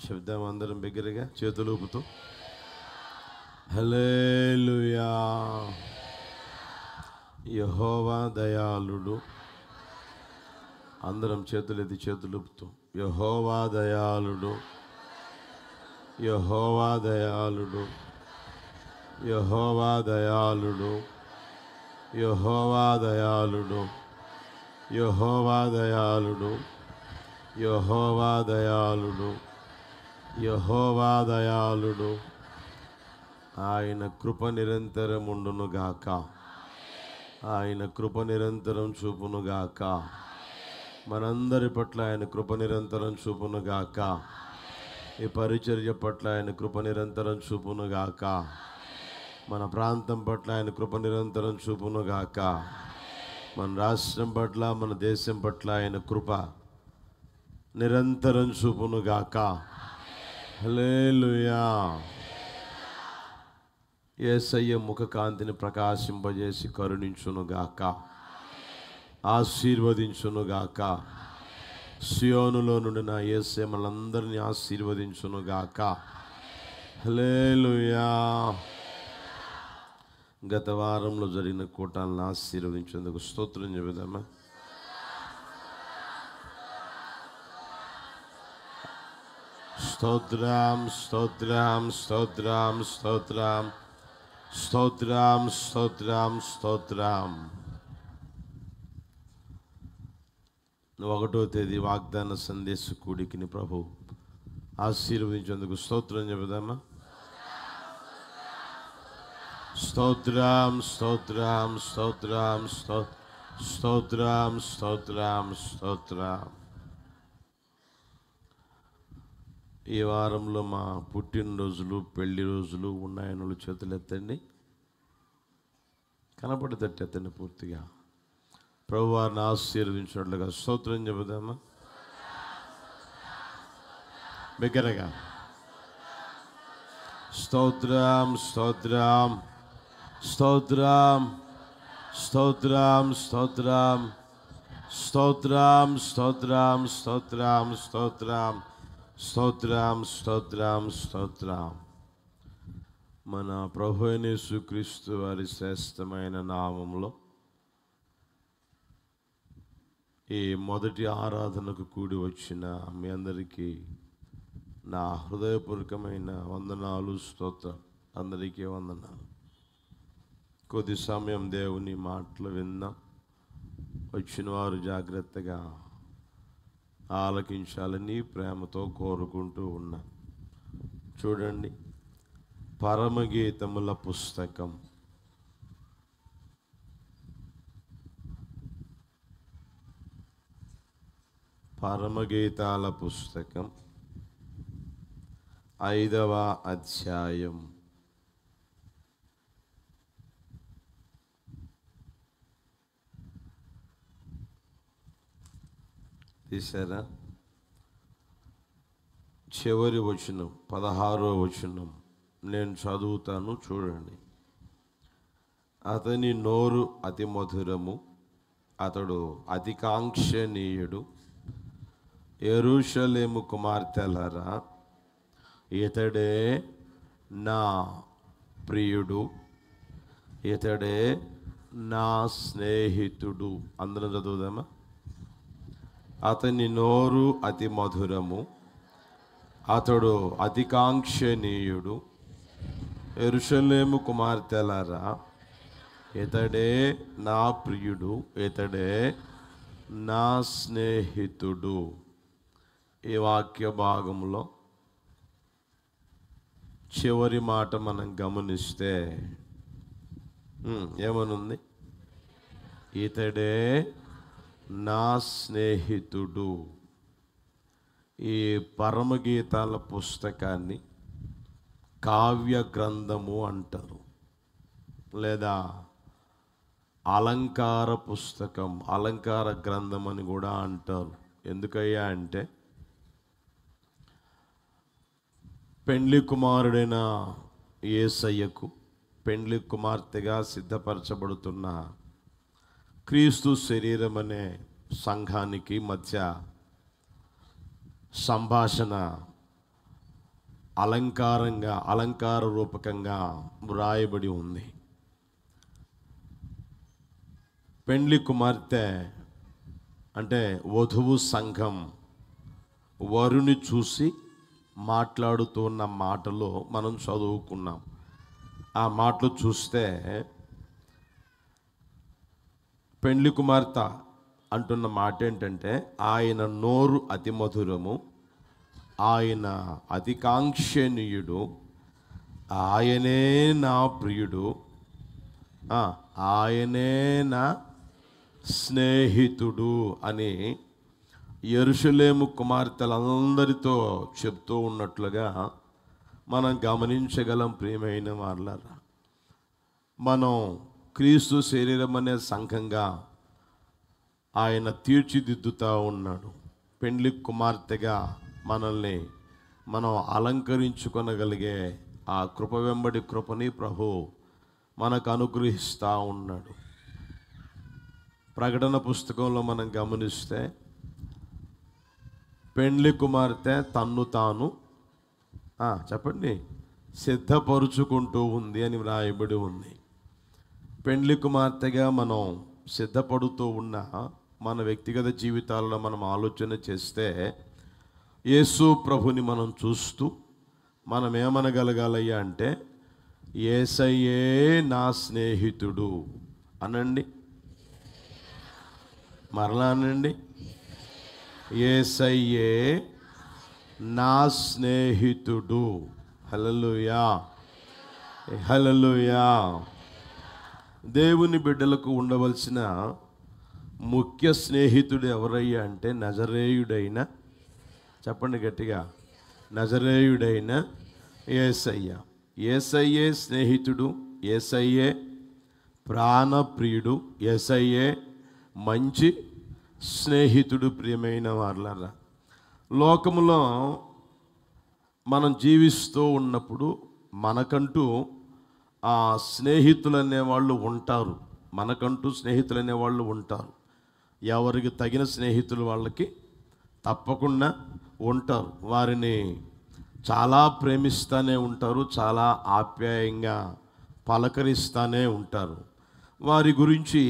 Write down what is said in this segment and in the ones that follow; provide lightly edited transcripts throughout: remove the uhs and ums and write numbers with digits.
శబ్దం అందరం బిగ్గరగా చేతులు ఊపుతూ హల్లెలూయా. యెహోవా దయాళుడు. అందరం చేతులెత్తి చేతులు ఊపుతూ యెహోవా దయాళుడు, యెహోవా దయాళుడు, యెహోవా దయాళుడు, యెహోవా దయాళుడు, యెహోవా దయాళుడు, యెహోవా దయాళుడు, యెహోవా దయాళుడు. ఆయన కృప నిరంతరం ఉండునుగాక, ఆయన కృప నిరంతరం చూపునుగాక, మనందరి పట్ల ఆయన కృప నిరంతరం చూపునుగాక, ఈ పరిచర్య పట్ల ఆయన కృప నిరంతరం చూపునుగాక, మన ప్రాంతం పట్ల ఆయన కృప నిరంతరం చూపునుగాక, మన రాష్ట్రం పట్ల మన దేశం పట్ల ఆయన కృప నిరంతరం చూపునుగాక. హల్లెలూయా. యేసయ్య ముఖ కాంతిని ప్రకాశింపజేసి కరుణించునుగాక, ఆశీర్వదించునుగాక. సియోనులో నుండి నా యేసయ్య మనందరినీ ఆశీర్వదించునుగాక. హల్లెలూయా. గత వారంలో జరిగిన కూటాలను ఆశీర్వదించేందుకు స్తోత్రం చెబుదామా? స్తోత్రం, స్తోత్రం, స్తోత్రం, స్తోత్రం, స్తోత్రం, స్తోత్రం, స్తోత్రం. 1వ తేదీ వాగ్దాన సందేశ కూడికిని ప్రభు ఆశీర్వదించేందుకు స్తోత్రం చెబుదామా? స్తోత్రం, స్తోత్రం, స్తోత్రం, స్తోత్రం, స్తోత్రం, స్తోత్రం. ఈ వారంలో మా పుట్టినరోజులు, పెళ్లి రోజులు ఉన్నాయని చేతులు ఎత్తండి. కనపడేటట్టు ఎత్తండి పూర్తిగా. ప్రభు వారిని ఆశీర్వదించినట్లుగా స్తోత్రం చెబుదామా? బిగ్గరగా స్తోత్రం, స్తోత్రం, స్తోత్రం, స్తోత్రం, స్తోత్రం, స్తోత్రం, స్తోత్రం, స్తోత్రం, స్తోత్రం, స్తోత్రం, స్తోత్రం, స్తోత్రం. మన ప్రభు అయిన యేసుక్రీస్తు వారి శ్రేష్టమైన నామములో ఈ మొదటి ఆరాధనకు కూడి వచ్చిన మీ అందరికీ నా హృదయపూర్వకమైన వందనాలు, స్తోత్రం. అందరికీ వందనాలు. కొద్ది సమయం దేవుని మాటలు విన్నాం. వచ్చిన వారు జాగ్రత్తగా ఆలకించాలని ప్రేమతో కోరుకుంటూ ఉన్నా. చూడండి, పరమగీతముల పుస్తకం పరమగీతాల పుస్తకం 5వ అధ్యాయం తీసారా? చివరి వచనం 16వ వచనం నేను చదువుతాను, చూడండి. అతని నోరు అతి మధురము, అతడు అతి కాంక్షణీయుడు. యెరూషలేము కుమార్తెలారా, ఇతడే నా ప్రియుడు, ఇతడే నా స్నేహితుడు. అందరం చదువుదామా? అతని నోరు అతి మధురము, అతడు అతి కాంక్షణీయుడు. యెరూషలేము కుమార్తెలారా, ఇతడే నా ప్రియుడు, ఇతడే నా స్నేహితుడు. ఈ వాక్య భాగంలో చివరి మాట మనం గమనిస్తే ఏమనుంది? ఇతడే నా స్నేహితుడు. ఈ పరమగీతాల పుస్తకాన్ని కావ్య గ్రంథము అంటారు, లేదా అలంకార పుస్తకం, అలంకార గ్రంథం అని కూడా అంటారు. ఎందుకయ్యా అంటే పెండ్లి కుమారుడైన యేసయ్యకు పెండ్లి కుమార్తెగా సిద్ధపరచబడుతున్న క్రీస్తు శరీరం అనే సంఘానికి మధ్య సంభాషణ అలంకార రూపకంగా వ్రాయబడి ఉంది. పెండ్లి కుమార్తె అంటే వధువు సంఘం వరుని చూసి మాట్లాడుతున్న మాటలో మనం చదువుకున్నాం. ఆ మాటలు చూస్తే పెండ్లి కుమార్తె అంటున్న మాట ఏంటంటే, ఆయన నోరు అతి మధురము, ఆయన అతికాంక్షణీయుడు, ఆయనే నా ప్రియుడు, ఆయనే నా స్నేహితుడు అని యెరూషలేము కుమార్తెలందరితో చెప్తూ ఉన్నట్లుగా మనం గమనించగలం. ప్రియమైన వారలారా, మనం క్రీస్తు శరీరం అనే సంఘంగా ఆయన తీర్చిదిద్దుతూ ఉన్నాడు. పెండ్లి కుమార్తెగా మనల్ని మనం అలంకరించుకొనగలిగే ఆ కృప వెంబడి కృపని ప్రభు మనకు అనుగ్రహిస్తూ ఉన్నాడు. ప్రకటన పుస్తకంలో మనం గమనిస్తే పెండ్లి కుమార్తె తన్ను తాను చెప్పండి సిద్ధపరుచుకుంటూ ఉంది అని వ్రాయబడి ఉంది. పెండ్లి కుమార్తెగా మనం సిద్ధపడుతూ ఉన్న మన వ్యక్తిగత జీవితాల్లో మనం ఆలోచన చేస్తే యేసు ప్రభుని మనం చూస్తూ మనం ఏమనగలగాలయ్యా అంటే, యేసయ్యే నా స్నేహితుడు అనండి, మరలా అనండి, యేసయ్యే నా స్నేహితుడు. హల్లెలూయా, హల్లెలూయా. దేవుని బిడ్డలకు ఉండవలసిన ముఖ్య స్నేహితుడు ఎవరయ్యా అంటే నజరేయుడైన, చెప్పండి గట్టిగా, నజరేయుడైన యేసయ్య. యేసయ్యే స్నేహితుడు, యేసయ్యే ప్రాణప్రియుడు, యేసయ్యే మంచి స్నేహితుడు. ప్రియమైన వారలారా, లోకములో మనం జీవిస్తూ ఉన్నప్పుడు మనకంటూ స్నేహితులు అనేవాళ్ళు ఉంటారు. మనకంటూ స్నేహితులు అనేవాళ్ళు ఉంటారు. ఎవరికి తగిన స్నేహితులు వాళ్ళకి తప్పకుండా ఉంటారు. వారిని చాలా ప్రేమిస్తూనే ఉంటారు, చాలా ఆప్యాయంగా పలకరిస్తూనే ఉంటారు. వారి గురించి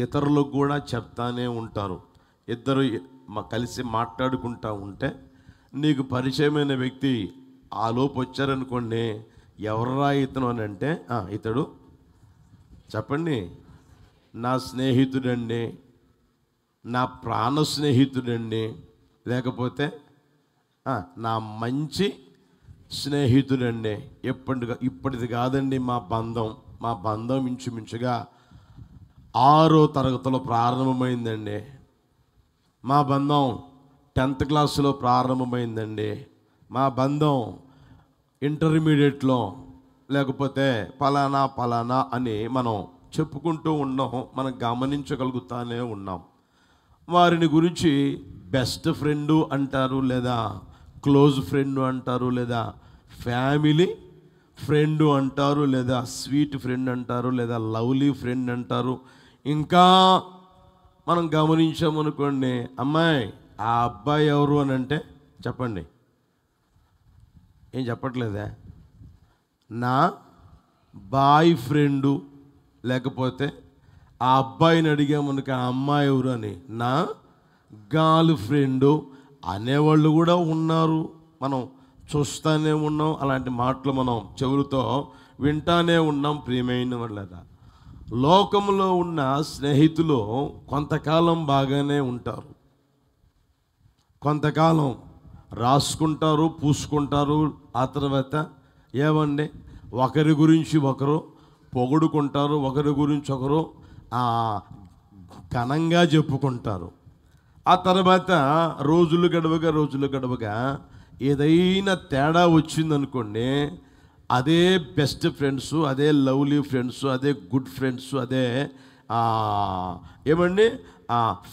ఇతరులకు కూడా చెప్తానే ఉంటారు. ఇద్దరు కలిసి మాట్లాడుకుంటూ ఉంటే నీకు పరిచయమైన వ్యక్తి ఆలోపు వచ్చారనుకోండి, ఎవర్రా ఇతను అని అంటే, ఇతడు చెప్పండి నా స్నేహితుడండి, నా ప్రాణ స్నేహితుడండి, లేకపోతే నా మంచి స్నేహితుడండి. ఇప్పటిది కాదండి మా బంధం ఇంచుమించుగా 6వ తరగతిలో ప్రారంభమైందండి. మా బంధం 10th క్లాసులో ప్రారంభమైందండి. మా బంధం ఇంటర్మీడియట్లో, లేకపోతే పలానా అని మనం చెప్పుకుంటూ ఉన్నాం. మనం గమనించగలుగుతానే ఉన్నాం. వారిని గురించి బెస్ట్ ఫ్రెండు అంటారు, లేదా క్లోజ్ ఫ్రెండ్ అంటారు, లేదా ఫ్యామిలీ ఫ్రెండ్ అంటారు, లేదా స్వీట్ ఫ్రెండ్ అంటారు, లేదా లవ్లీ ఫ్రెండ్ అంటారు. ఇంకా మనం గమనించామనుకోండి, అమ్మాయి ఆ అబ్బాయి ఎవరు అని అంటే చెప్పండి, ఏం చెప్పట్లేదా, నా బాయ్ ఫ్రెండు, లేకపోతే ఆ అబ్బాయిని అడిగామనుక ఆ అమ్మాయి ఎవరు అని నా గర్ల్ ఫ్రెండు అనేవాళ్ళు కూడా ఉన్నారు. మనం చూస్తూనే ఉన్నాం, అలాంటి మాటలు మనం చెవులతో వింటానే ఉన్నాం. ప్రియమైన వాళ్ళ లోకంలో ఉన్న స్నేహితులు కొంతకాలం బాగానే ఉంటారు, కొంతకాలం రాసుకుంటారు, పూసుకుంటారు. ఆ తర్వాత ఏమండి ఒకరి గురించి ఒకరు పొగుడుకుంటారు, ఒకరి గురించి ఒకరు ఘనంగా చెప్పుకుంటారు. ఆ తర్వాత రోజులు గడవగా ఏదైనా తేడా వచ్చిందనుకోండి, అదే బెస్ట్ ఫ్రెండ్స్, అదే లవ్లీ ఫ్రెండ్స్, అదే గుడ్ ఫ్రెండ్స్, అదే ఏమండి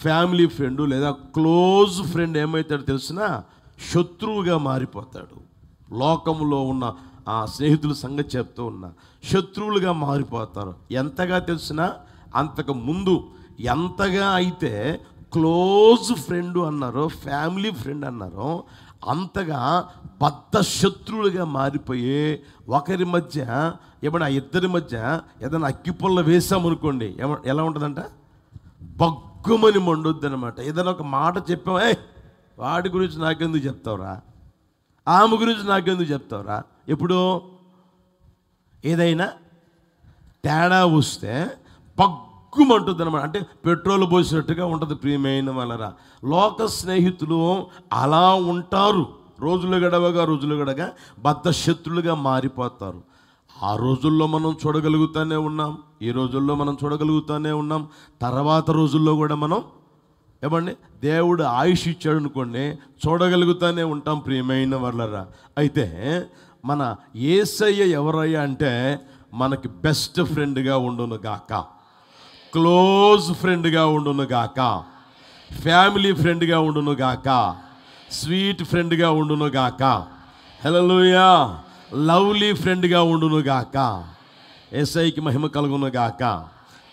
ఫ్యామిలీ ఫ్రెండు లేదా క్లోజ్ ఫ్రెండ్ ఏమవుతాడో తెలిసినా శత్రువుగా మారిపోతాడు. లోకంలో ఉన్న స్నేహితుల సంగతి చెప్తూ ఉన్నా, శత్రువులుగా మారిపోతారు. ఎంతగా తెలిసినా అంతకు ముందు ఎంతగా అయితే క్లోజ్ ఫ్రెండ్ అన్నారో, ఫ్యామిలీ ఫ్రెండ్ అన్నారో, అంతగా బద్ధ శత్రువులుగా మారిపోయి ఒకరి మధ్య ఏమన్నా ఇద్దరి మధ్య ఏదైనా అగ్గిపుల్ల వేసామనుకోండి ఎలా ఉంటుందంట, బగ్గుమని మండుద్ది అనమాట. ఏదైనా ఒక మాట చెప్పామే, వాడి గురించి నాకెందుకు చెప్తావురా, ఆమె గురించి నాకెందుకు చెప్తావురా. ఎప్పుడు ఏదైనా తేడా వస్తే బగ్గుమంటుంది అనమాట. అంటే పెట్రోల్ పోసినట్టుగా ఉంటుంది. ప్రియమైన వాళ్ళరా, లోక స్నేహితులు అలా ఉంటారు. రోజులు గడవగా బద్ధ శత్రులుగా మారిపోతారు. ఆ రోజుల్లో మనం చూడగలుగుతూనే ఉన్నాం, ఈ రోజుల్లో మనం చూడగలుగుతూనే ఉన్నాం, తర్వాత రోజుల్లో కూడా మనం ఏమండి దేవుడు ఆయుష్ ఇచ్చాడు అనుకోండి, చూడగలుగుతూనే ఉంటాం. ప్రియమైన వాళ్ళరా, అయితే మన యేసయ్య ఎవరయ్యా అంటే మనకి బెస్ట్ ఫ్రెండ్గా ఉండును గాక, క్లోజ్ ఫ్రెండ్గా ఉండును గాక, ఫ్యామిలీ ఫ్రెండ్గా ఉండును గాక, స్వీట్ ఫ్రెండ్గా ఉండును గాక, హల్లెలూయా, లవ్లీ ఫ్రెండ్గా ఉండును గాక. యేసయ్యకి మహిమ కలుగును గాక.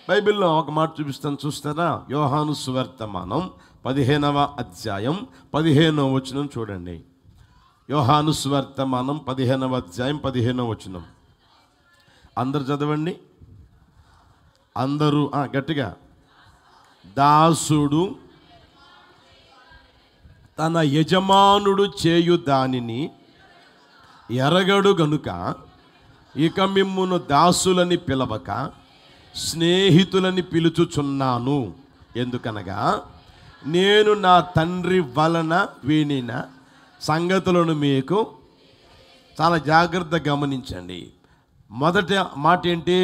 బైబిల్లో ఒక మాట చూపిస్తాను, చూస్తారా? యోహాను సువార్తమానం 15వ అధ్యాయం 15వ వచనం చూడండి. యోహాను సువార్తమానం 15వ అధ్యాయం 15వ వచనం. అందరు చదవండి, అందరూ గట్టిగా. దాసుడు తన యజమానుడు చేయు దానిని ఎరగడు గనుక ఇక మిమ్మును దాసులని పిలవక స్నేహితులని పిలుచుచున్నాను. ఎందుకనగా నేను నా తండ్రి వలన వినిన సంగతులను మీకు చాలా జాగ్రత్తగా గమనించండి. మొదటి మాట ఏంటి?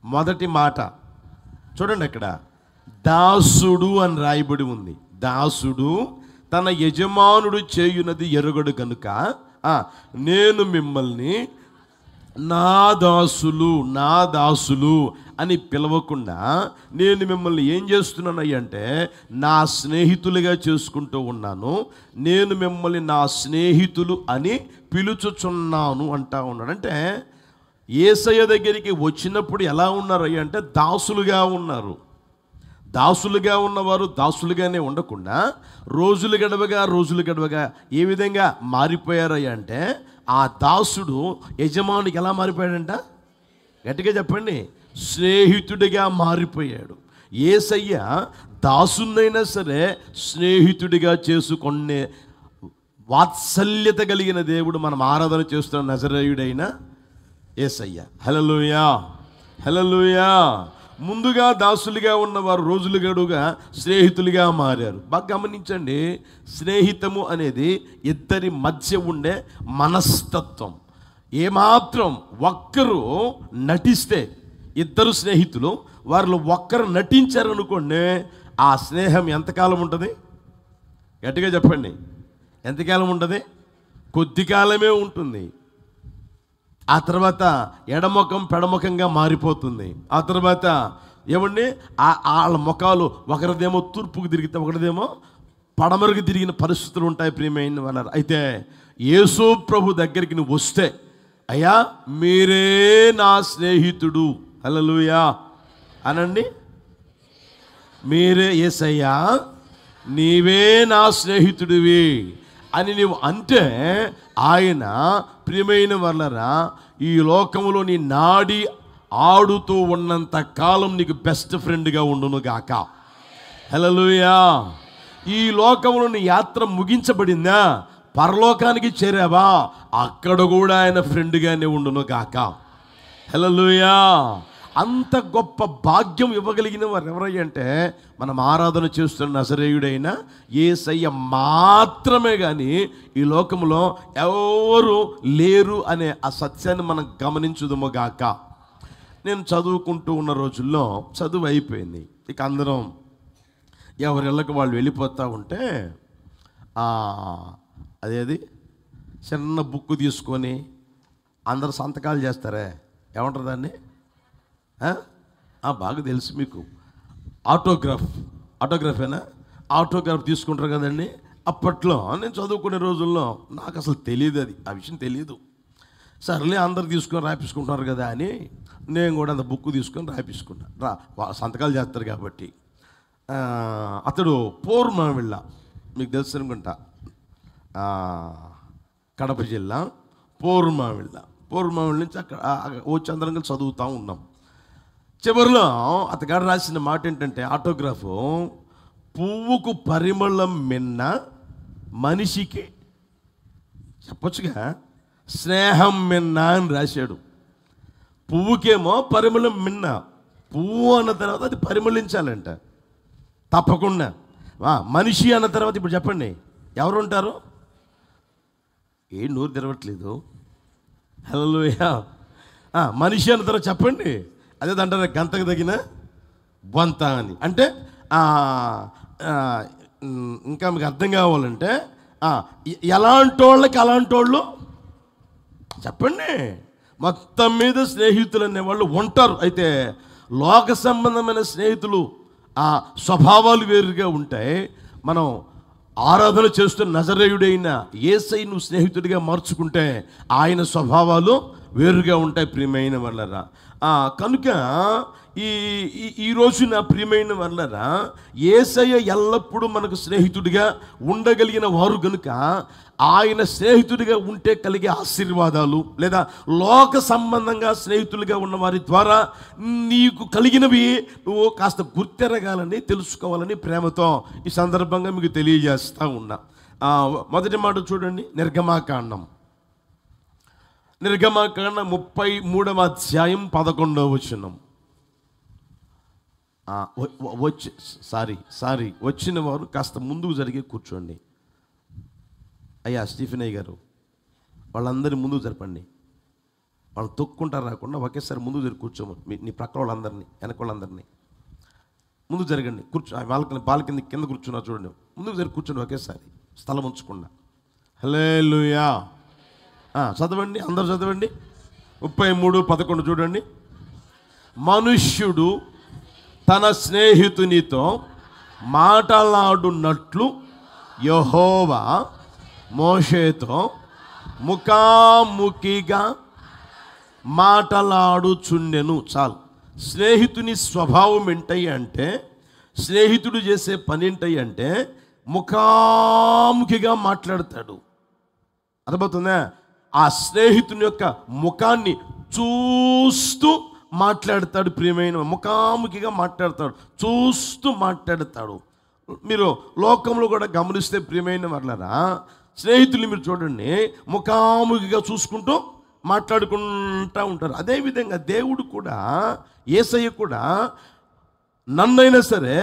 మొదటి మాట చూడండి, అక్కడ దాసుడు అని రాయబడి ఉంది. దాసుడు తన యజమానుడు చేయునది ఎరుగడు కనుక నేను మిమ్మల్ని నా దాసులు అని పిలవకుండా నేను మిమ్మల్ని ఏం చేస్తున్నానయ్య అంటే నా స్నేహితులుగా చేసుకుంటూ ఉన్నాను. నేను మిమ్మల్ని నా స్నేహితులు అని పిలుచుచున్నాను అంటా ఉన్నాడు. అంటే యేసయ్య దగ్గరికి వచ్చినప్పుడు ఎలా ఉన్నారయ్య అంటే దాసులుగా ఉన్నారు. దాసులుగా ఉన్నవారు దాసులుగానే ఉండకుండా రోజులు గడవగా ఏ విధంగా మారిపోయారయ్య అంటే ఆ దాసుడు యజమానికి ఎలా మారిపోయాడంట? గట్టిగా చెప్పండి, స్నేహితుడిగా మారిపోయాడు. యేసయ్య దాసునైనా సరే స్నేహితుడిగా చేసుకునే వాత్సల్యత కలిగిన దేవుడు మనం ఆరాధన చేస్తున్న నజరేయుడైన యేసయ్య. హల్లెలూయా, హల్లెలూయా. ముందుగా దాసులుగా ఉన్నవారు రోజులు గడువుగా స్నేహితులుగా మారారు. బాగా గమనించండి, స్నేహితము అనేది ఇద్దరి మధ్య ఉండే మనస్తత్వం. ఏమాత్రం ఒక్కరు నటిస్తే, ఇద్దరు స్నేహితులు వారిలో ఒక్కరు నటించారనుకోండి, ఆ స్నేహం ఎంతకాలం ఉంటుంది? గట్టిగా చెప్పండి, ఎంతకాలం ఉంటుంది? కొద్ది కాలమే ఉంటుంది. ఆ తర్వాత ఎడముఖం పెడముఖంగా మారిపోతుంది. ఆ తర్వాత ఏమండి వాళ్ళ ముఖాలు ఒకరిదేమో తూర్పుకు తిరిగితే ఒకరిదేమో పడమరకు తిరిగిన పరిస్థితులు ఉంటాయి. ప్రియమైన వాళ్ళ, అయితే యేసు ప్రభు దగ్గరికి నువ్వు వస్తే, అయ్యా మీరే నా స్నేహితుడు, హల్లెలూయా అనండి. మీరే యేసయ్యా నీవే నా స్నేహితుడివి అని నువ్వు అంటే ఆయన ప్రియమైన వాళ్ళరా ఈ లోకంలో నీ నాడి ఆడుతూ ఉన్నంత కాలం నీకు బెస్ట్ ఫ్రెండ్గా ఉండును గాక. హల్లెలూయా. ఈ లోకంలో నీ యాత్ర ముగించబడిందా, పరలోకానికి చేరావా, అక్కడ కూడా ఆయన ఫ్రెండ్గానే ఉండును గాక. హల్లెలూయా. అంత గొప్ప భాగ్యం ఇవ్వగలిగిన వారు ఎవరయ్య అంటే మనం ఆరాధన చేస్తున్న నజరేయుడైన యేసయ్య మాత్రమే. కానీ ఈ లోకంలో ఎవరు లేరు అనే ఆ సత్యాన్ని మనం గమనించుదుము గాక. నేను చదువుకుంటూ ఉన్న రోజుల్లో చదువు అయిపోయింది. ఇక అందరం ఎవరిళ్ళకి వాళ్ళు వెళ్ళిపోతూ ఉంటే అదేది చిన్న బుక్ తీసుకొని అందరు సంతకాలు చేస్తారే, ఏమంటారు దాన్ని? బాగా తెలుసు మీకు, ఆటోగ్రాఫేనా? ఆటోగ్రాఫ్ తీసుకుంటారు కదండి. అప్పట్లో నేను చదువుకునే రోజుల్లో నాకు అసలు తెలియదు, ఆ విషయం తెలియదు. సర్లే అందరు తీసుకొని రాయించుకుంటున్నారు కదా అని నేను కూడా అంత బుక్ తీసుకొని రాయించుకున్నా. సంతకాలు చేస్తారు కాబట్టి. అతడు పోర్మన్ వెళ్ళ, మీకు తెలుసు అనుకుంటా, కడప జిల్లా పోరుమావిళ్ళ నుంచి అక్కడ వచ్చి అందరం కలిసి చదువుతూ ఉన్నాం. చివరిలో అతగాడు రాసిన మాట ఏంటంటే ఆటోగ్రాఫ్, పువ్వుకు పరిమళం మిన్న మనిషికి చెప్పొచ్చుగా స్నేహం మిన్న అని రాశాడు. పువ్వుకేమో పరిమళం మిన్న, పువ్వు అన్న తర్వాత అది పరిమళించాలంట తప్పకుండా. మనిషి అన్న తర్వాత ఇప్పుడు చెప్పండి ఎవరు ఉంటారు? నోరు తెరవట్లేదు. హల్లెలూయా. మనిషి అన్న తర్వాత చెప్పండి, అదే అంటారు గంతకు తగిన బొంత అని. అంటే ఇంకా మీకు అర్థం కావాలంటే ఎలాంటి వాళ్ళకి అలాంటి వాళ్ళు చెప్పండి. మొత్తం మీద స్నేహితులు అనేవాళ్ళు ఉంటారు. అయితే లోక సంబంధమైన స్నేహితులు ఆ స్వభావాలు వేరుగా ఉంటాయి. మనం ఆరాధన చేస్తున్న నజరేయుడైన యేసయ్యను స్నేహితుడిగా మార్చుకుంటే ఆయన స్వభావాలు వేరుగా ఉంటాయి ప్రియమైన వాళ్ళరా. కనుక ఈ రోజున ప్రియమైన వాళ్ళరా, యేసయ్య ఎల్లప్పుడూ మనకు స్నేహితుడిగా ఉండగలిగిన వారు కనుక ఆయన స్నేహితుడిగా ఉంటే కలిగే ఆశీర్వాదాలు లేదా లోక సంబంధంగా స్నేహితులుగా ఉన్న వారి ద్వారా నీకు కలిగినవి నువ్వు కాస్త గుర్తెరగాలని తెలుసుకోవాలని ప్రేమతో ఈ సందర్భంగా మీకు తెలియజేస్తూ ఉన్నా. మొదటి మాట చూడండి, నిర్గమాకాండం 33వ అధ్యాయం 11వ వచనం. వచ్చిన వారు కాస్త ముందుకు జరిగి కూర్చోండి. అయ్యా స్టీఫెన్ అయ్య గారు, వాళ్ళందరినీ ముందుకు జరపండి. వాళ్ళు తొక్కుంటారు రాకుండా ఒకేసారి ముందుకు జరిగి కూర్చోమని నీ ప్రక్క వాళ్ళందరినీ వెనక వాళ్ళందరినీ ముందుకు జరగండి. బాల్కనీ కింద కూర్చున్నా చూడండి, ముందుకు జరిగి కూర్చోండి ఒకేసారి స్థలం ఉంచకుండా. హల్లెలూయా. చదవండి, అందరూ చదవండి. 33:11 చూడండి. మనుష్యుడు తన స్నేహితునితో మాట్లాడునట్లు యెహోవా మోషేతో ముఖాముఖిగా మాట్లాడుచుండెను. చాలు. స్నేహితుని స్వభావం ఏంటయ్యి అంటే, స్నేహితుడు చేసే పని ఏంటయ్యి అంటే ముఖాముఖిగా మాట్లాడతాడు. అర్థమవుతుందా? ఆ స్నేహితుని యొక్క ముఖాన్ని చూస్తూ మాట్లాడతాడు. ప్రియమైన ముఖాముఖిగా మాట్లాడతాడు, చూస్తూ మాట్లాడతాడు. మీరు లోకంలో కూడా గమనిస్తే ప్రియమైన వాళ్ళరా, స్నేహితులు మీరు చూడండి ముఖాముఖిగా చూసుకుంటూ మాట్లాడుకుంటూ ఉంటారు. అదేవిధంగా దేవుడు కూడా, యేసయ్య కూడా నన్నైనా సరే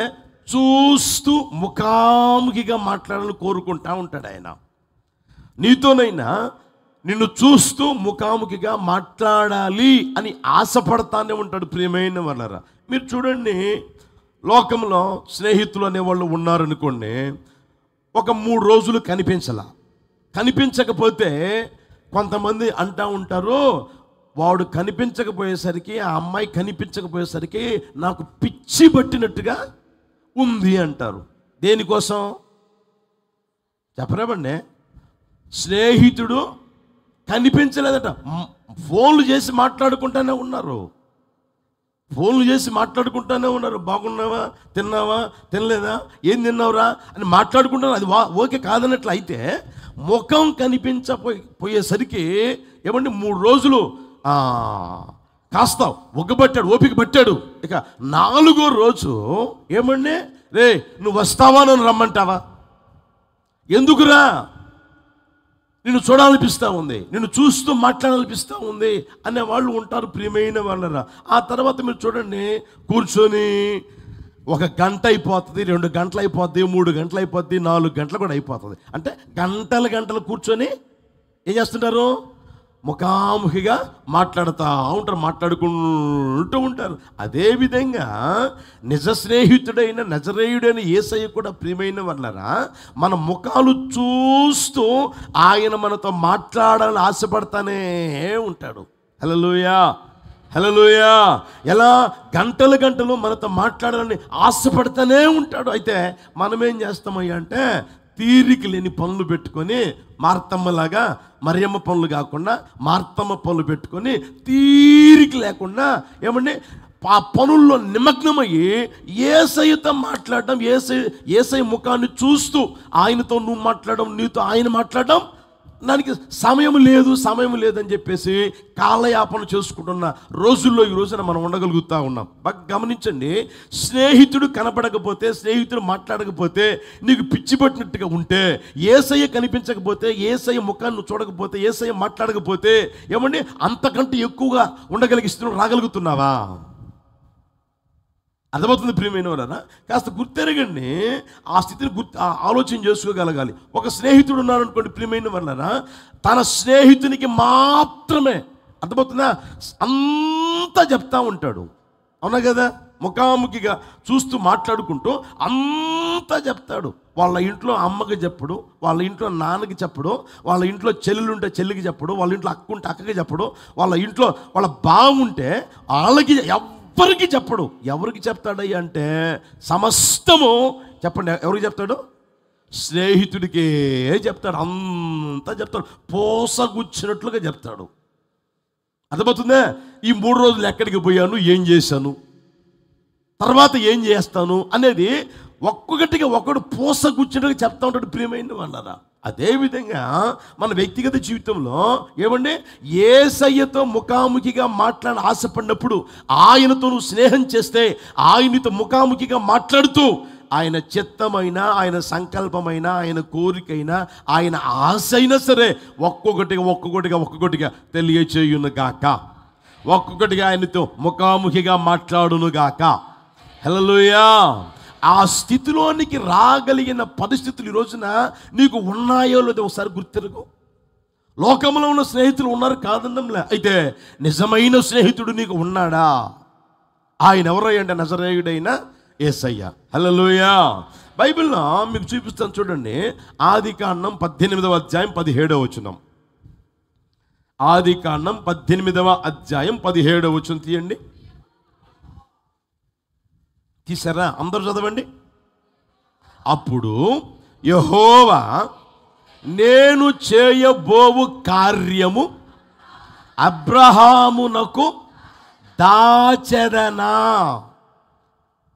చూస్తూ ముఖాముఖిగా మాట్లాడాలని కోరుకుంటూ ఉంటాడు. ఆయన నీతోనైనా నిన్ను చూస్తూ ముఖాముఖిగా మాట్లాడాలి అని ఆశపడతానే ఉంటాడు. ప్రియమైన వాళ్ళరా, మీరు చూడండి, లోకంలో స్నేహితులు అనేవాళ్ళు ఉన్నారనుకోండి, ఒక 3 రోజులు కనిపించకపోతే కొంతమంది అంటూ ఉంటారు, వాడు కనిపించకపోయేసరికి, ఆ అమ్మాయి కనిపించకపోయేసరికి నాకు పిచ్చి పట్టినట్టుగా ఉంది అంటారు. దేనికోసం చెప్పరాబండి? స్నేహితుడు కనిపించలేదట, ఫోన్లు చేసి మాట్లాడుకుంటూనే ఉన్నారు. బాగున్నావా, తిన్నావా, తినలేదా, ఏం తిన్నావురా అని మాట్లాడుకుంటున్నారు. అది ఓకే కాదన్నట్లు. అయితే ముఖం కనిపించపోయేసరికి ఏమంటే 3 రోజులు కాస్త ఓపిక పట్టాడు. ఇక 4వ రోజు ఏమండి, రే నువ్వు వస్తావా, నన్ను రమ్మంటావా, ఎందుకురా, నిన్ను చూడాలనిపిస్తూ ఉంది, నిన్ను చూస్తూ మాట్లాడాలనిపిస్తూ ఉంది అనే వాళ్ళు ఉంటారు. ప్రియమైన వాళ్ళరా, ఆ తర్వాత మీరు చూడండి, కూర్చొని 1 గంట అయిపోతుంది, 2 గంటలు అయిపోద్ది, 3 గంటలు అయిపోద్ది, 4 గంటలు కూడా అయిపోతుంది. అంటే గంటలు కూర్చొని ఏం చేస్తుంటారు? ముఖాముఖిగా మాట్లాడుకుంటూ ఉంటారు. అదేవిధంగా నిజ స్నేహితుడైన నజరేయుడైన యేసయ్య కూడా ప్రియమైన వాళ్ళరా, మన ముఖాలు చూస్తూ ఆయన మనతో మాట్లాడాలని ఆశపడతానే ఉంటాడు. హల్లెలూయా. ఎలా గంటలు మనతో మాట్లాడాలని ఆశపడతానే ఉంటాడు. అయితే మనం ఏం చేస్తామయ్యా అంటే, తీరిక లేని పనులు పెట్టుకొని మార్తమ్మలాగా, మరియమ్మ పనులు కాకుండా మార్తమ్మ పనులు పెట్టుకొని తీరిక లేకుండా ఏమండి ఆ పనుల్లో నిమగ్నమయ్యి యేసయ్యతో యేసయ్య ముఖాన్ని చూస్తూ ఆయనతో నువ్వు మాట్లాడడం, నీతో ఆయన మాట్లాడడం దానికి సమయం లేదని చెప్పేసి కాలయాపన చేసుకుంటున్న రోజుల్లో ఈ రోజున మనం ఉండగలుగుతూ ఉన్నాం. బాగా గమనించండి, స్నేహితుడు కనపడకపోతే, స్నేహితుడు మాట్లాడకపోతే, నీకు పిచ్చి పట్టినట్టుగా ఉంటే, యేసయ్య కనిపించకపోతే, యేసయ్య ముఖాన్ని చూడకపోతే, యేసయ్య మాట్లాడకపోతే, ఏమండి అంతకంటే ఎక్కువగా ఉండగలిగిస్తున్నావు, రాగలుగుతున్నావా? అర్థమవుతుంది ప్రియమైన వాళ్ళరా? కాస్త గుర్తెరగండి, ఆ స్థితిని ఆలోచన చేసుకోగలగాలి. ఒక స్నేహితుడు ఉన్నాడు అనుకోండి ప్రియమైన వాళ్ళరా, తన స్నేహితునికి మాత్రమే, అర్థమవుతుందా, అంతా చెప్తా ఉంటాడు. అవునా కదా? ముఖాముఖిగా చూస్తూ మాట్లాడుకుంటూ అంతా చెప్తాడు. వాళ్ళ ఇంట్లో అమ్మకి చెప్పడు, వాళ్ళ ఇంట్లో నాన్నకి చెప్పడు, వాళ్ళ ఇంట్లో చెల్లెలుంటే చెల్లికి చెప్పడు, వాళ్ళ ఇంట్లో అక్క ఉంటే అక్కకి చెప్పడు, వాళ్ళ ఇంట్లో వాళ్ళ బాగుంటే వాళ్ళకి ఎవరికి చెప్పడు. ఎవరికి చెప్తాడయ్యా అంటే సమస్తము, చెప్పండి ఎవరికి చెప్తాడు? స్నేహితుడికే చెప్తాడు. అంతా చెప్తాడు, పోసగుచ్చినట్లుగా చెప్తాడు. అర్థమవుతుందే? ఈ 3 రోజులు ఎక్కడికి పోయాను, ఏం చేశాను, తర్వాత ఏం చేస్తాను అనేది ఒక్కొక్కటిగా ఒకడు పోసగుచ్చినట్టుగా చెప్తా ఉంటాడు ప్రియమైన వాళ్ళరా. అదేవిధంగా మన వ్యక్తిగత జీవితంలో ఏమండి, యేసయ్యతో ముఖాముఖిగా మాట్లాడి ఆశపడినప్పుడు, ఆయనతో నువ్వు స్నేహం చేస్తే, ఆయనతో ముఖాముఖిగా మాట్లాడుతూ ఆయన చిత్తమైన, ఆయన సంకల్పమైన, ఆయన కోరికైనా, ఆయన ఆశ అయినా సరే ఒక్కొక్కటిగా తెలియచేయునుగాక, ఒక్కొక్కటిగా ఆయనతో ముఖాముఖిగా మాట్లాడునుగాక. హల్లెలూయా. ఆ స్థితిలోనికి రాగలిగిన పరిస్థితులు ఈ రోజున నీకు ఉన్నాయో లేదో ఒకసారి గుర్తెరుగు. లోకంలో ఉన్న స్నేహితులు ఉన్నారు కాదనంలే, అయితే నిజమైన స్నేహితుడు నీకు ఉన్నాడా? ఆయన ఎవరయ్యంటే నజరేయుడైన యేసయ్య. హల్లెలూయా. బైబిల్లో మీకు చూపిస్తాను చూడండి, ఆదికాండం 18వ అధ్యాయం 17వ వచనం. ఆదికాండం 18వ అధ్యాయం 17వ వచనం తీయండి. తీసారా? అందరూ చదవండి. అప్పుడు యెహోవా, నేను చేయబోవు కార్యము అబ్రహామునకు దాచెదనా.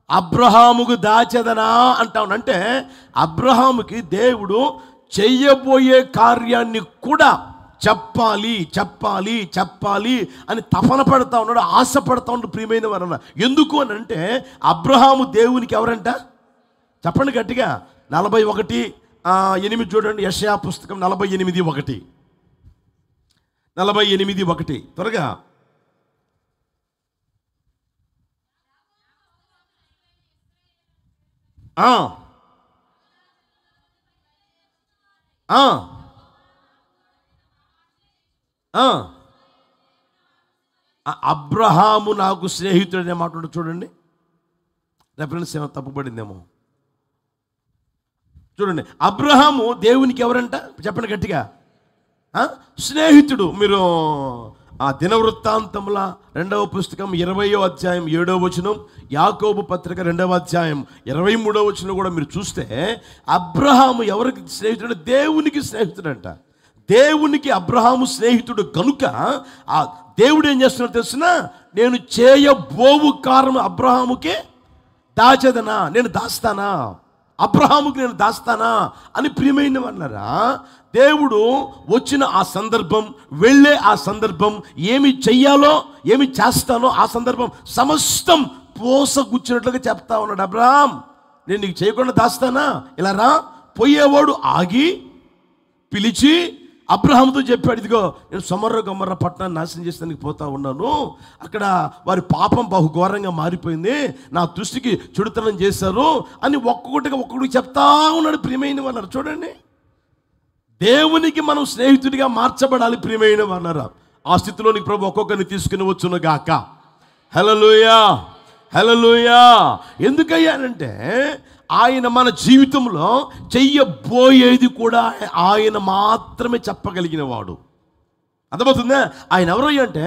అబ్రహాముకు దాచెదనా అంటాను. అంటే అబ్రహాముకి దేవుడు చెయ్యబోయే కార్యాన్ని కూడా చెప్పాలి అని తపన పడతా ఉన్నాడు, ఆశపడతా ఉన్నాడు ప్రియమైన వారన్న. ఎందుకు అని అంటే అబ్రహాము దేవునికి ఎవరంట? చెప్పండి గట్టిగా. 41:8 చూడండి, యెషయా పుస్తకం 48:1. 48:1 త్వరగా. అబ్రహాము నాకు స్నేహితుడు అనే మాట చూడండి. రెఫరెన్స్ ఏమో తప్పుపడిందేమో చూడండి. అబ్రహాము దేవునికి ఎవరంట? చెప్పండి గట్టిగా. స్నేహితుడు. మీరు ఆ దినవృత్తాంతముల 2వ పుస్తకం 20వ అధ్యాయం 7వ వచనం, యాకోబు పత్రిక 2వ అధ్యాయం 23వ వచనం కూడా మీరు చూస్తే అబ్రహాము ఎవరికి స్నేహితుడు? దేవునికి స్నేహితుడంట. దేవునికి అబ్రహాము స్నేహితుడు కనుక ఆ దేవుడు ఏం చేస్తున్నాడు తెలుసునా? నేను చేయబోవు కారణం అబ్రహాముకి దాచెదనా, నేను దాస్తానా, అబ్రహాముకి నేను దాస్తానా అని ప్రియమైన వాళ్ళరా. దేవుడు వచ్చిన ఆ సందర్భం, వెళ్ళే ఆ సందర్భం, ఏమి చెయ్యాలో ఏమి చేస్తానో ఆ సందర్భం సమస్తం పోసగుచ్చినట్లుగా చెప్తా ఉన్నాడు. అబ్రహాం, నేను నీకు చేయకుండా దాస్తానా, ఇలా రా. పోయేవాడు ఆగి పిలిచి అబ్రహాముతో చెప్పాడు, ఇదిగో నేను సొమర్ర గొమర్ర పట్టణాన్ని నాశనం చేసేందుకు పోతా ఉన్నాను, అక్కడ వారి పాపం బహుఘోరంగా మారిపోయింది, నా దృష్టికి చెడుతనం చేశారు అని ఒక్కొక్కటికి చెప్తా ఉన్నాడు ప్రియమైన వాళ్ళారు. చూడండి, దేవునికి మనం స్నేహితుడిగా మార్చబడాలి ప్రియమైన వాళ్ళారా. ఆ స్థితిలోనికి ప్రభు ఒక్కొక్కరిని తీసుకుని వచ్చును గాక. హల్లెలూయా, హల్లెలూయా. ఎందుకయ్యానంటే ఆయన మన జీవితంలో చెయ్యబోయేది కూడా ఆయన మాత్రమే చెప్పగలిగిన వాడు. అర్థమవుతుందా? ఆయన ఎవరు అంటే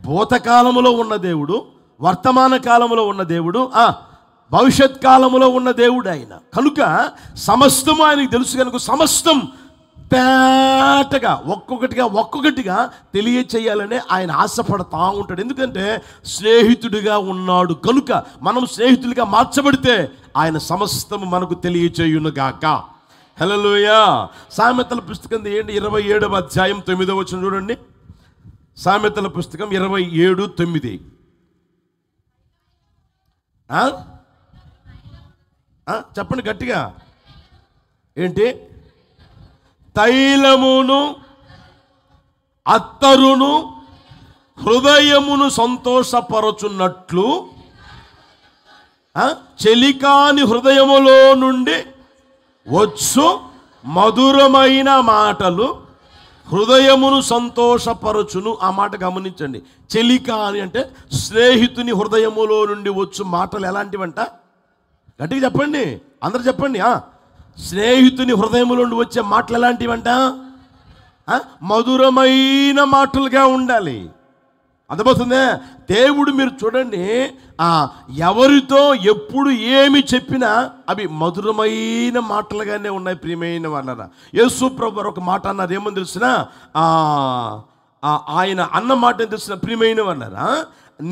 భూతకాలములో ఉన్న దేవుడు, వర్తమాన కాలంలో ఉన్న దేవుడు, భవిష్యత్ కాలంలో ఉన్న దేవుడు ఆయన. కనుక సమస్తము ఆయనకు తెలుసు కనుక సమస్తం తేటగా ఒక్కొక్కటిగా తెలియచేయాలనే ఆయన ఆశపడతా ఉంటాడు. ఎందుకంటే స్నేహితుడిగా ఉన్నాడు కనుక మనం స్నేహితుడిగా మార్చబడితే ఆయన సమస్తము మనకు తెలియచేయునుగాక. హల్లెలూయా. సామెతల పుస్తకం ఏంటి 27వ అధ్యాయం 9వ వచనం చూడండి. సామెతల పుస్తకం 27:9. చెప్పండి గట్టిగా. ఏంటి? తైలమును అత్తరును హృదయమును సంతోషపరచున్నట్లు చెలికాని హృదయములో నుండి వచ్చు మధురమైన మాటలు హృదయమును సంతోషపరచును. ఆ మాట గమనించండి. చెలికాని అంటే స్నేహితుని హృదయములో నుండి వచ్చు మాటలు ఎలాంటివంట? గట్టిగా చెప్పండి, అందరు చెప్పండి. స్నేహితుని హృదయములో నుండి వచ్చే మాటలు ఎలాంటివంట? మధురమైన మాటలుగా ఉండాలి. అర్థమవుతుందే? దేవుడు మీరు చూడండి, ఎవరితో ఎప్పుడు ఏమి చెప్పినా అవి మధురమైన మాటలుగానే ఉన్నాయి. ప్రియమైన వాళ్ళరా, యేసు ప్రభు ఒక మాట అన్నారు. ఏమని తెలిసిన? ఆయన అన్న మాట ఏం తెలిసిన? ప్రియమైన వాళ్ళరా,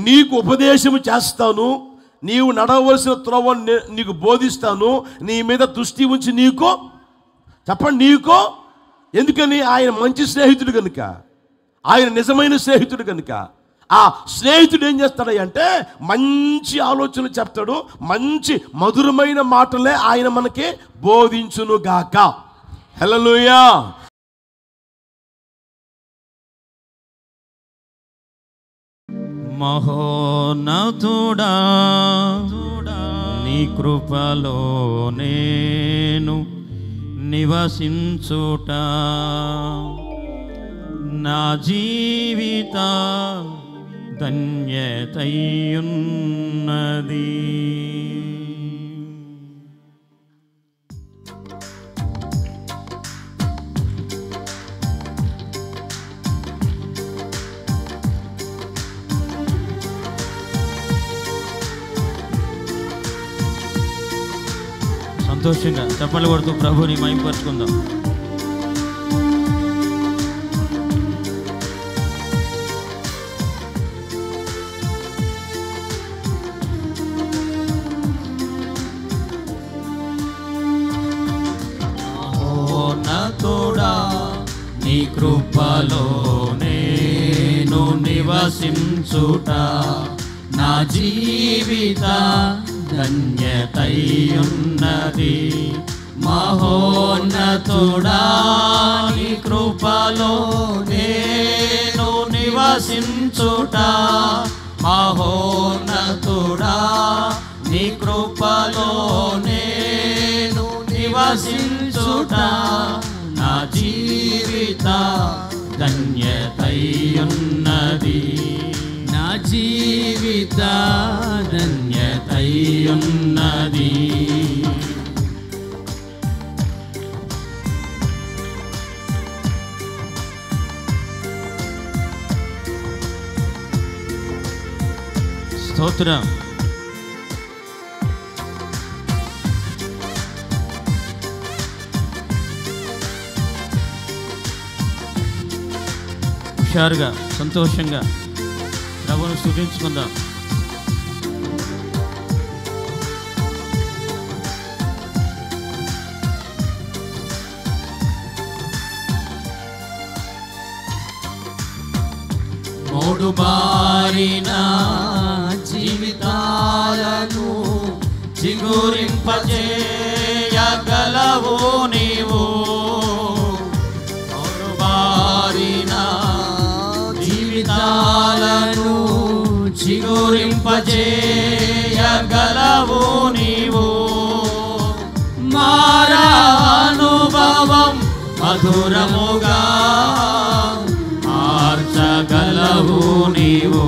నీకు ఉపదేశము చేస్తాను, నీవు నడవలసిన త్రోవ నీకు బోధిస్తాను, నీ మీద దృష్టి ఉంచి నీకు చెప్పండి. నీకు ఎందుకని? ఆయన మంచి స్నేహితుడు కనుక, ఆయన నిజమైన స్నేహితుడు కనుక. ఆ స్నేహితుడు ఏం చేస్తాడంటే మంచి ఆలోచనలు చెప్తాడు, మంచి మధురమైన మాటలే ఆయన మనకి బోధించునుగాక. హల్లెలూయా. మహోన్నతుడా, నీ కృపలో నేను నివసించుట నా జీవిత ధన్యతయున్నది. సంతోషంగా చప్పట్లు కొడుతూ ప్రభుని మహిమపరుచుకుందాం. మహోన్నతుడా, నీ కృపలో నేను నివసించుట నా జీవిత ధన్యతయున్నది. మహోన్నతుడా, నీ కృపలో నేను నివసించుట మహోన్నతుడా, నీ కృపలో నేను నివసించుట నా జీవిత ధన్యతయున్నది. నా జీవిత ధన్యతయున్నది. స్తోత్రం. హుషారుగా సంతోషంగా ప్రభువును స్తుతించుకుందాం. మూడు బారిన జీవితాలను చిగురింపజేయగలవు నీవు. మూడు బారిన జీవితాలను చిగురింపజేయగలవు నీవు. మారానుభవం మధురముగా మార్చగలవు నీవు.